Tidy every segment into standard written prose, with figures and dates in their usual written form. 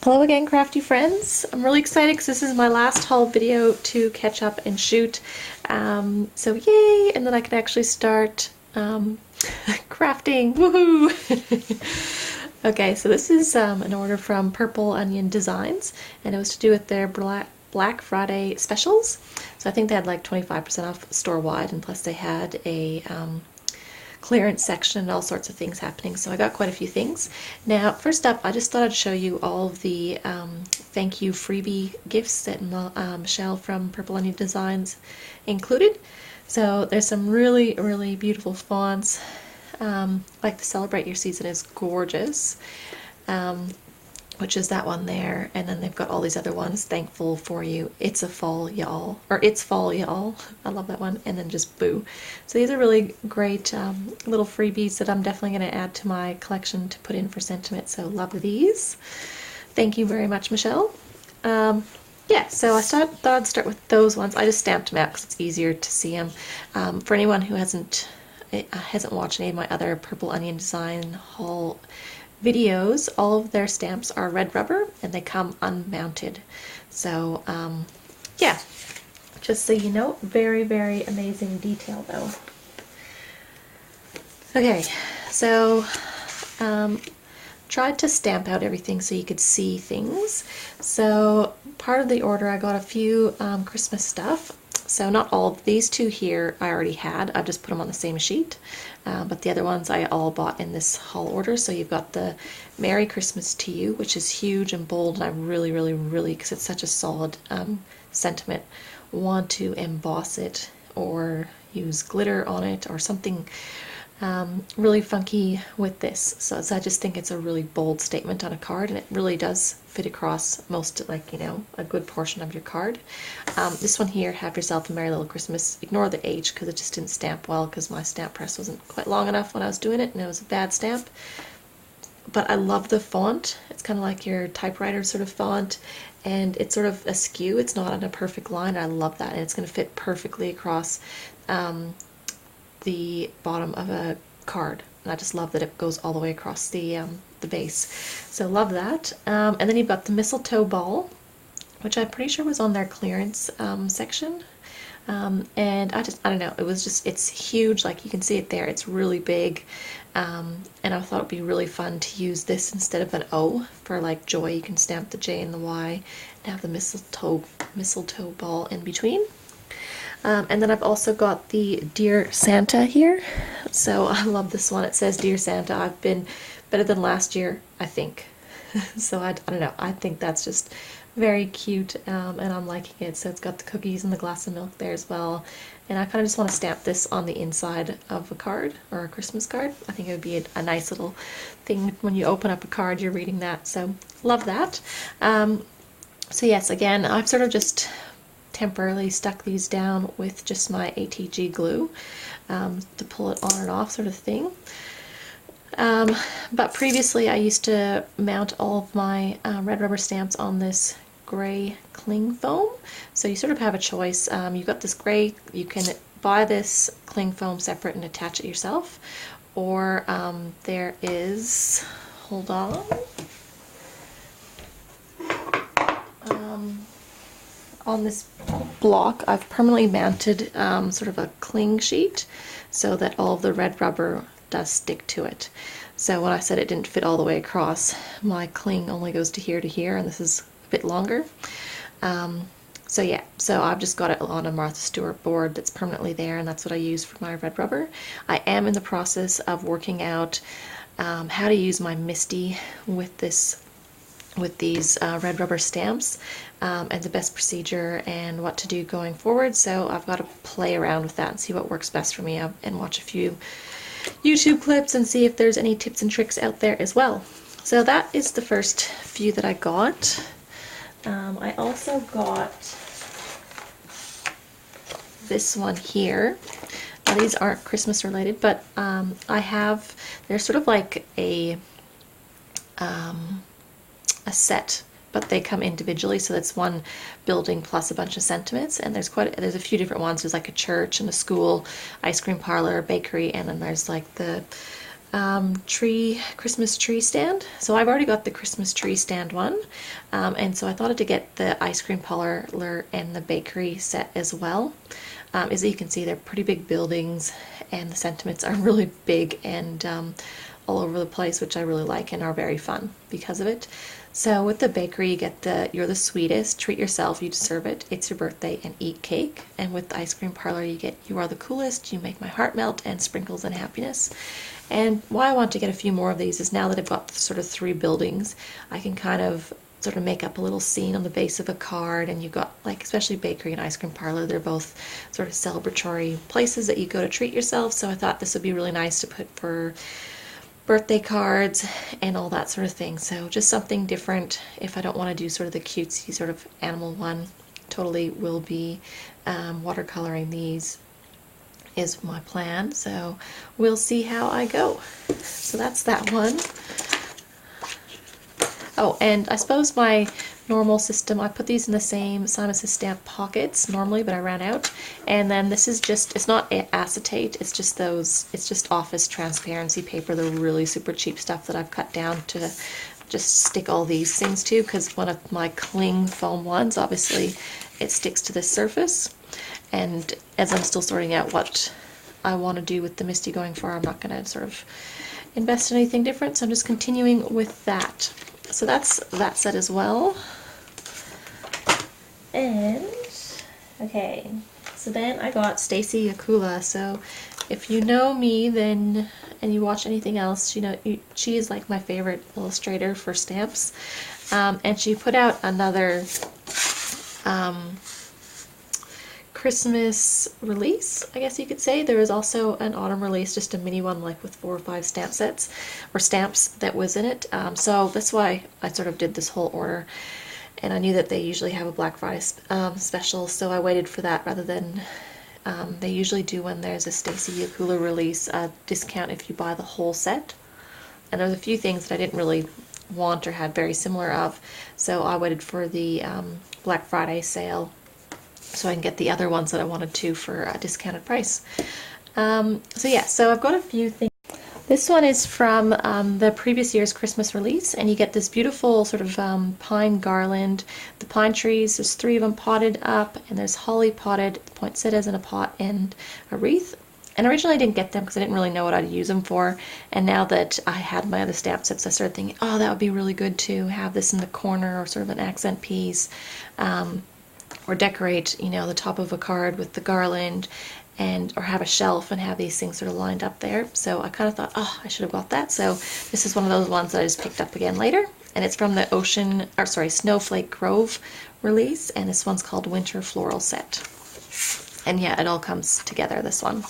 Hello again, crafty friends. I'm really excited because this is my last haul video to catch up and shoot. So yay! And then I can actually start crafting. Woohoo! Okay, so this is an order from Purple Onion Designs, and it was to do with their Black Friday specials. So I think they had like 25% off store-wide, and plus they had a clearance section and all sorts of things happening, so I got quite a few things. Now, first up, I just thought I'd show you all of the thank you freebie gifts that Michelle from Purple Onion Designs included. So there's some really, really beautiful fonts. Like the Celebrate Your Season is gorgeous, which is that one there, and then they've got all these other ones. Thankful for You, It's a Fall Y'all, or It's Fall Y'all. I love that one. And then just Boo. So these are really great little freebies that I'm definitely going to add to my collection to put in for sentiment. So love these. Thank you very much, Michelle. Yeah, so I thought I'd start with those ones. I just stamped them out because it's easier to see them. For anyone who hasn't watched any of my other Purple Onion Design haul videos, all of their stamps are red rubber and they come unmounted. So yeah, just so you know, very, very amazing detail though. Okay, so tried to stamp out everything so you could see things. So part of the order I got a few Christmas stuff. So not all of these two here I already had, I just put them on the same sheet, but the other ones I all bought in this haul order. So you've got the Merry Christmas to You, which is huge and bold, and I really, really, really, because it's such a solid sentiment, want to emboss it or use glitter on it or something really funky with this. So I just think it's a really bold statement on a card, and it really does fit across most, like, you know, a good portion of your card. This one here, Have Yourself a Merry Little Christmas. Ignore the H because it just didn't stamp well because my stamp press wasn't quite long enough when I was doing it, and it was a bad stamp. But I love the font. It's kind of like your typewriter sort of font, and it's sort of askew. It's not on a perfect line. I love that, and it's going to fit perfectly across the bottom of a card, and I just love that it goes all the way across the base. So love that. And then you've got the mistletoe ball, which I'm pretty sure was on their clearance section. And I don't know, it's huge, like you can see it there, it's really big. And I thought it'd be really fun to use this instead of an O for like joy. You can stamp the J and the Y and have the mistletoe ball in between. And then I've also got the Dear Santa here. So I love this one. It says, Dear Santa, I've been better than last year, I think. So I don't know, I think that's just very cute, and I'm liking it. So it's got the cookies and the glass of milk there as well. And I kind of just want to stamp this on the inside of a card or a Christmas card. I think it would be a nice little thing when you open up a card, you're reading that. So love that. So yes, again, I've sort of just temporarily stuck these down with just my ATG glue to pull it on and off, sort of thing. But previously I used to mount all of my red rubber stamps on this gray cling foam. So you sort of have a choice. You've got this gray, you can buy this cling foam separate and attach it yourself, or there is, hold on, on this block I've permanently mounted sort of a cling sheet so that all of the red rubber does stick to it. So when I said it didn't fit all the way across, my cling only goes to here, and this is a bit longer. So yeah, so I've just got it on a Martha Stewart board that's permanently there, and that's what I use for my red rubber. I am in the process of working out how to use my MISTI with these red rubber stamps, and the best procedure and what to do going forward. So I've got to play around with that and see what works best for me, and watch a few YouTube clips and see if there's any tips and tricks out there as well. So that is the first few that I got. I also got this one here. Now these aren't Christmas related, but they're sort of like a set, but they come individually, so that's one building plus a bunch of sentiments, and there's a few different ones. There's like a church and a school, ice cream parlor, bakery, and then there's like the Christmas tree stand. So I've already got the Christmas tree stand one, and so I thought to get the ice cream parlor and the bakery set as well. As you can see, they're pretty big buildings, and the sentiments are really big and all over the place, which I really like and are very fun because of it. So with the bakery, you get the "You're the sweetest, treat yourself, you deserve it, it's your birthday, and eat cake." And with the ice cream parlor, you get "You are the coolest, you make my heart melt," and "Sprinkles and happiness." And why I want to get a few more of these is now that I've got sort of 3 buildings, I can kind of sort of make up a little scene on the base of a card. And you've got, like, especially bakery and ice cream parlor, they're both sort of celebratory places that you go to treat yourself. So I thought this would be really nice to put for birthday cards and all that sort of thing. So just something different. If I don't want to do sort of the cutesy sort of animal one, totally will be watercoloring these is my plan. So we'll see how I go. So that's that one. Oh, and I suppose my normal system, I put these in the same Simon Says stamp pockets normally, but I ran out. And then this is just, it's not acetate, it's just those, it's just office transparency paper, the really super cheap stuff that I've cut down to just stick all these things to, because one of my cling foam ones, obviously it sticks to this surface. And as I'm still sorting out what I want to do with the Misty going forward, I'm not going to sort of invest in anything different, so I'm just continuing with that. So that's that set as well. And okay, so then I got Stacey Yacula. So if you know me, then, and you watch anything else, you know she is like my favorite illustrator for stamps. And she put out another Christmas release, I guess you could say. There was also an autumn release, just a mini one, like with 4 or 5 stamp sets or stamps that was in it. So that's why I sort of did this whole order, and I knew that they usually have a Black Friday special, so I waited for that rather than they usually do when there's a Stacey Yacula release, a discount if you buy the whole set. And there's a few things that I didn't really want or had very similar of, so I waited for the Black Friday sale so I can get the other ones that I wanted to for a discounted price. So yeah, so I've got a few things. This one is from the previous year's Christmas release, and you get this beautiful sort of pine garland. The pine trees, there's 3 of them potted up, and there's holly potted, poinsettias in a pot, and a wreath. And originally I didn't get them because I didn't really know what I'd use them for. And now that I had my other stamp sets, I started thinking, oh, that would be really good to have this in the corner or sort of an accent piece. Or decorate, you know, the top of a card with the garland, and or have a shelf and have these things sort of lined up there. So I kind of thought, oh, I should have got that. So this is one of those ones that I just picked up again later, and it's from the Snowflake Grove release, and this one's called Winter Floral Set. And yeah, it all comes together, this one.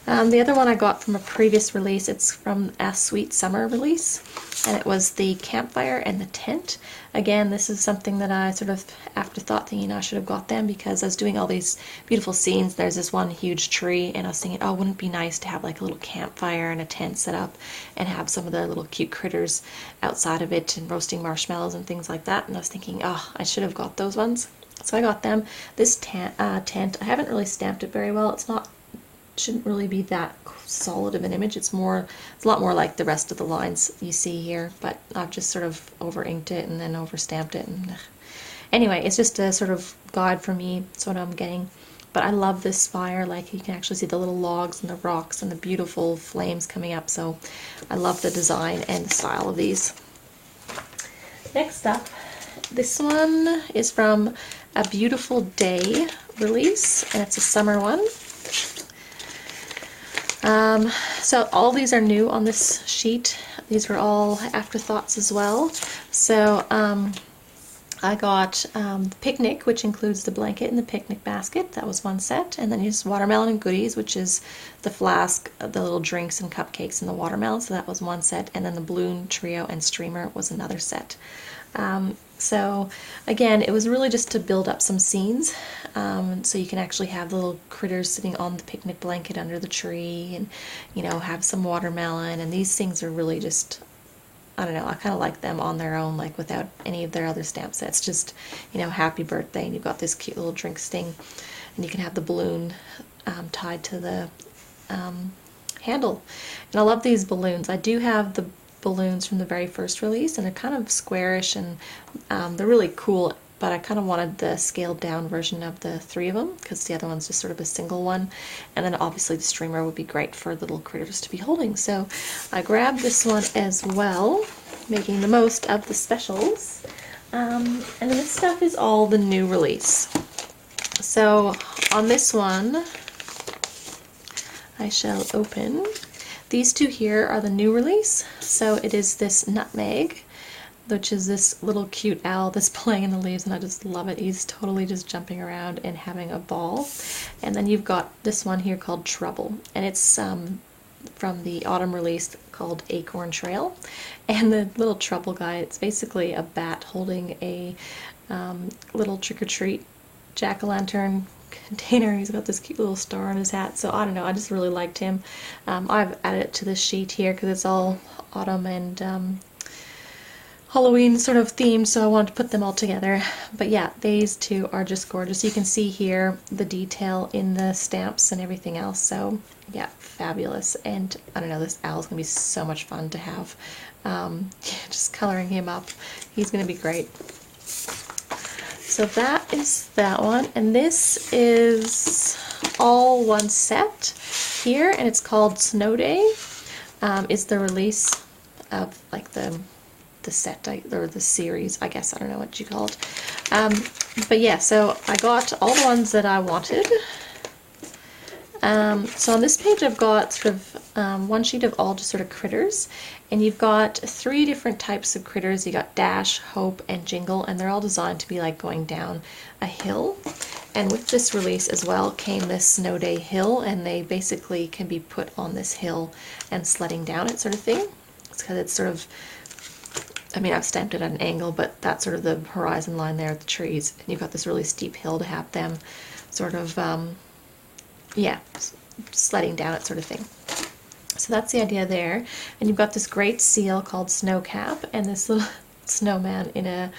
The other one I got from a previous release, it's from a Sweet Summer release, and it was the campfire and the tent. Again, this is something that I sort of afterthought thinking I should have got them, because I was doing all these beautiful scenes. There's this one huge tree, and I was thinking, oh, wouldn't it be nice to have like a little campfire and a tent set up and have some of the little cute critters outside of it and roasting marshmallows and things like that. And I was thinking, oh, I should have got those ones. So I got them. This tent, I haven't really stamped it very well. It's not, shouldn't really be that solid of an image. It's a lot more like the rest of the lines you see here, but I've just sort of over inked it and then over stamped it, and anyway, it's just a sort of guide for me. That's what I'm getting. But I love this fire. Like, you can actually see the little logs and the rocks and the beautiful flames coming up, so I love the design and the style of these. Next up, this one is from A Beautiful Day release, and it's a summer one. So all these are new on this sheet. These were all afterthoughts as well. So I got the picnic, which includes the blanket and the picnic basket. That was one set. And then just watermelon and goodies, which is the flask, the little drinks and cupcakes and the watermelon. So that was one set. And then the balloon trio and streamer was another set. So again, it was really just to build up some scenes, so you can actually have the little critters sitting on the picnic blanket under the tree, and, you know, have some watermelon. And these things are really just, I don't know, I kind of like them on their own, like without any of their other stamp sets. Just, you know, happy birthday, and you've got this cute little drinks thing, and you can have the balloon tied to the handle. And I love these balloons. I do have the balloons from the very first release, and they're kind of squarish, and they're really cool, but I kind of wanted the scaled down version of the 3 of them because the other one's just sort of a single one. And then obviously the streamer would be great for the little critters to be holding. So I grabbed this one as well, making the most of the specials. And this stuff is all the new release. So on this one, I shall open. These 2 here are the new release. So it is this Nutmeg, which is this little cute owl that's playing in the leaves, and I just love it. He's totally just jumping around and having a ball. And then you've got this one here called Trouble, and it's from the autumn release called Acorn Trail. And the little Trouble guy, it's basically a bat holding a little trick-or-treat jack-o'-lantern container. He's got this cute little star on his hat. So I don't know, I just really liked him. I've added it to this sheet here because it's all autumn and Halloween sort of themed, so I wanted to put them all together. But yeah, these 2 are just gorgeous. You can see here the detail in the stamps and everything else. So yeah, fabulous. And I don't know, this owl's gonna be so much fun to have. Just coloring him up, he's gonna be great. So that is that one, and this is all one set here, and it's called Snow Day. Is the release of like the set, or the series, I guess. I don't know what you call it. But yeah, so I got all the ones that I wanted. So on this page I've got sort of one sheet of all just sort of critters, and you've got 3 different types of critters. You got Dash, Hope, and Jingle, and they're all designed to be like going down a hill. And with this release as well came this Snow Day hill, and they basically can be put on this hill and sledding down it sort of thing. It's because it's sort of, I mean, I've stamped it at an angle, but that's sort of the horizon line there at the trees. And you've got this really steep hill to have them sort of, yeah, sledding down it sort of thing. So that's the idea there. And you've got this great seal called Snowcap, and this little snowman in a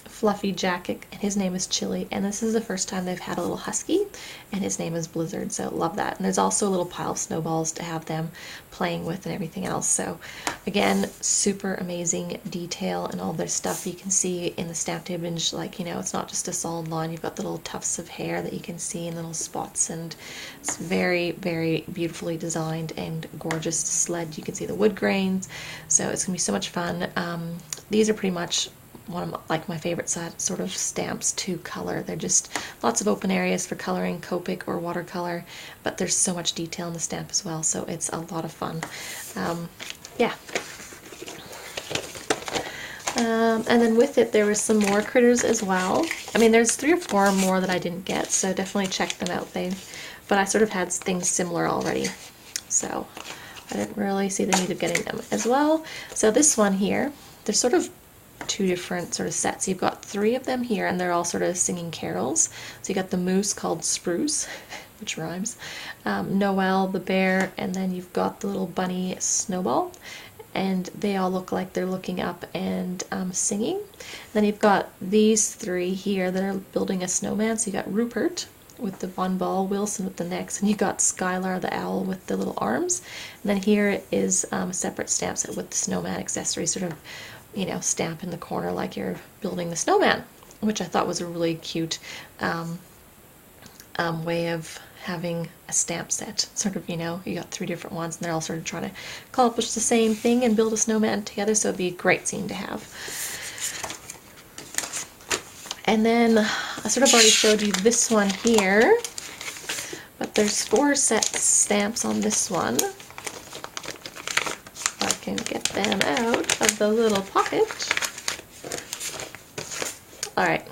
fluffy jacket, and his name is Chili. And this is the first time they've had a little husky, and his name is Blizzard, so love that. And there's also a little pile of snowballs to have them playing with and everything else. So again, super amazing detail and all their stuff you can see in the stamped image. Like, you know, it's not just a solid line, you've got the little tufts of hair that you can see in little spots, and it's very, very beautifully designed and gorgeous sled. You can see the wood grains, so it's gonna be so much fun. These are pretty much one of my favorite sort of stamps to color. They're just lots of open areas for coloring, Copic or watercolor, but there's so much detail in the stamp as well, so it's a lot of fun. Yeah. And then with it there was some more critters as well. I mean, there's 3 or 4 more that I didn't get, so definitely check them out. But I sort of had things similar already, so I didn't really see the need of getting them as well. So this one here, there's sort of 2 different sort of sets. You've got 3 of them here, and they're all sort of singing carols. So you got the moose called Spruce, which rhymes, Noel the bear, and then you've got the little bunny Snowball, and they all look like they're looking up and singing. Then you've got these 3 here that are building a snowman. So you got Rupert with the one ball, Wilson with the next, and you got Skylar the owl with the little arms. And then here is a separate stamp set with the snowman accessory, sort of, you know, stamp in the corner like you're building the snowman, which I thought was a really cute way of having a stamp set. Sort of, you know, you got 3 different ones, and they're all sort of trying to accomplish the same thing and build a snowman together, so it'd be a great scene to have. And then I sort of already showed you this one here, but there's 4 stamps on this one. I can get them out of the little pocket. Alright,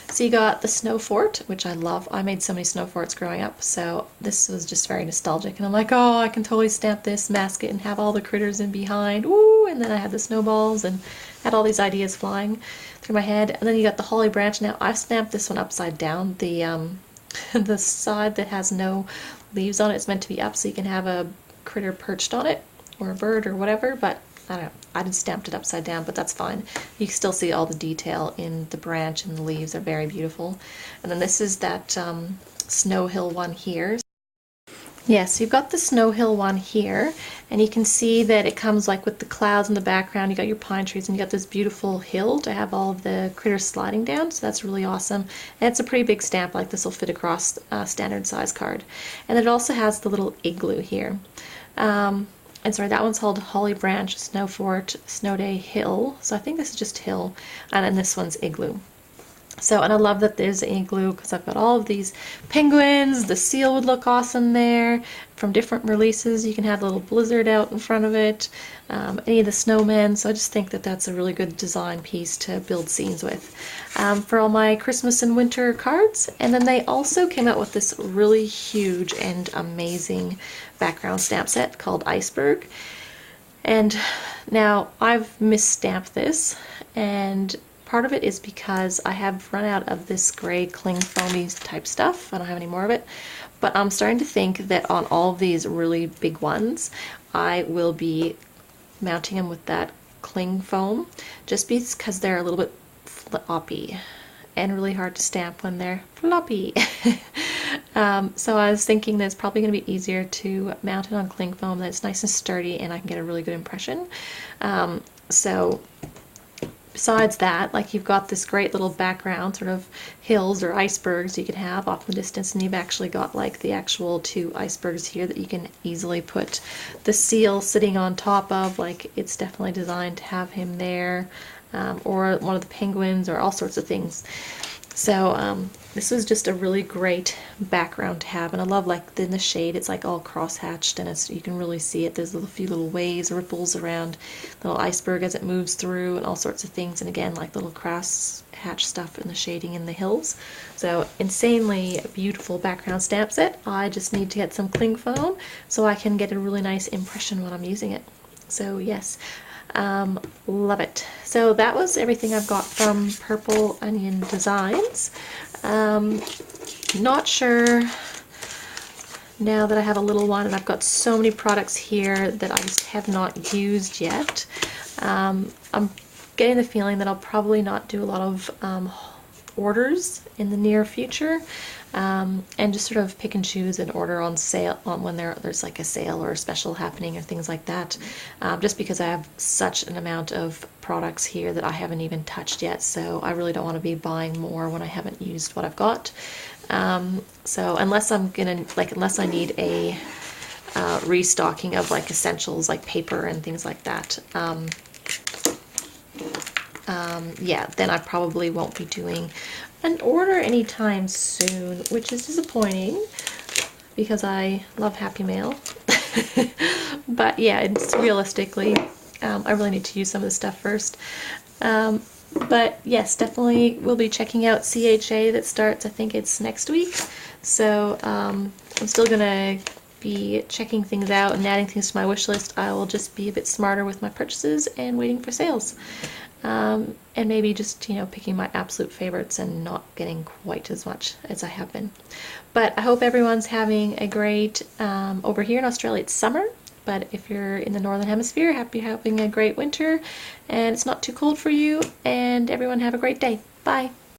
so you got the Snow Fort, which I love. I made so many snow forts growing up, so this was just very nostalgic. And I'm like, oh, I can totally stamp this, mask it, and have all the critters in behind. Woo! And then I had the snowballs and had all these ideas flying through my head. And then you got the holly branch. Now, I've stamped this one upside down. The the side that has no leaves on it is meant to be up, so you can have a critter perched on it, or a bird or whatever, but I don't know. I just stamped it upside down, but that's fine. You can still see all the detail in the branch, and the leaves are very beautiful. And then this is that Snow Hill one here. Yes, you've got the snow hill one here, and you can see that it comes like with the clouds in the background. You got your pine trees, and you got this beautiful hill to have all of the critters sliding down, so that's really awesome. And it's a pretty big stamp, like this will fit across a standard size card. And it also has the little igloo here. And sorry, that one's called Holly Branch, Snow Fort, Snow Day Hill. So I think this is just hill, and then this one's igloo. So, and I love that there's an igloo because I've got all of these penguins. The seal would look awesome there. From different releases, you can have a little blizzard out in front of it. Any of the snowmen. So I just think that that's a really good design piece to build scenes with for all my Christmas and winter cards. And then they also came out with this really huge and amazing background stamp set called Iceberg. And now I've misstamped this, and part of it is because I have run out of this gray cling foamy type stuff. I don't have any more of it. But I'm starting to think that on all of these really big ones, I will be mounting them with that cling foam, just because they're a little bit floppy and really hard to stamp when they're floppy. So I was thinking that it's probably going to be easier to mount it on cling foam, that it's nice and sturdy and I can get a really good impression. So besides that, like, you've got this great little background, sort of hills or icebergs you could have off in the distance, and you've actually got like the actual two icebergs here that you can easily put the seal sitting on top of. Like, it's definitely designed to have him there, or one of the penguins, or all sorts of things. So this was just a really great background to have, and I love, like, in the shade it's like all cross-hatched, and it's, you can really see it. There's a few little waves, ripples around the little iceberg as it moves through, and all sorts of things, and again, like little cross-hatch stuff in the shading in the hills. So insanely beautiful background stamp set. I just need to get some cling foam so I can get a really nice impression when I'm using it. So yes, love it. So that was everything I've got from Purple Onion Designs. Not sure now that I have a little one, and I've got so many products here that I just have not used yet. I'm getting the feeling that I'll probably not do a lot of orders in the near future, and just sort of pick and choose and order on sale on when there's like a sale or a special happening or things like that, just because I have such an amount of products here that I haven't even touched yet, so I really don't want to be buying more when I haven't used what I've got. So unless I need a restocking of like essentials like paper and things like that, yeah, then I probably won't be doing an order anytime soon, which is disappointing because I love Happy Mail. But yeah, it's realistically, I really need to use some of the stuff first. But yes, definitely we'll be checking out CHA that starts, I think it's next week. So I'm still gonna be checking things out and adding things to my wish list. I will just be a bit smarter with my purchases and waiting for sales. And maybe just, you know, picking my absolute favorites and not getting quite as much as I have been. But I hope everyone's having a great, over here in Australia it's summer, but if you're in the Northern Hemisphere, happy having a great winter and it's not too cold for you, and everyone have a great day. Bye!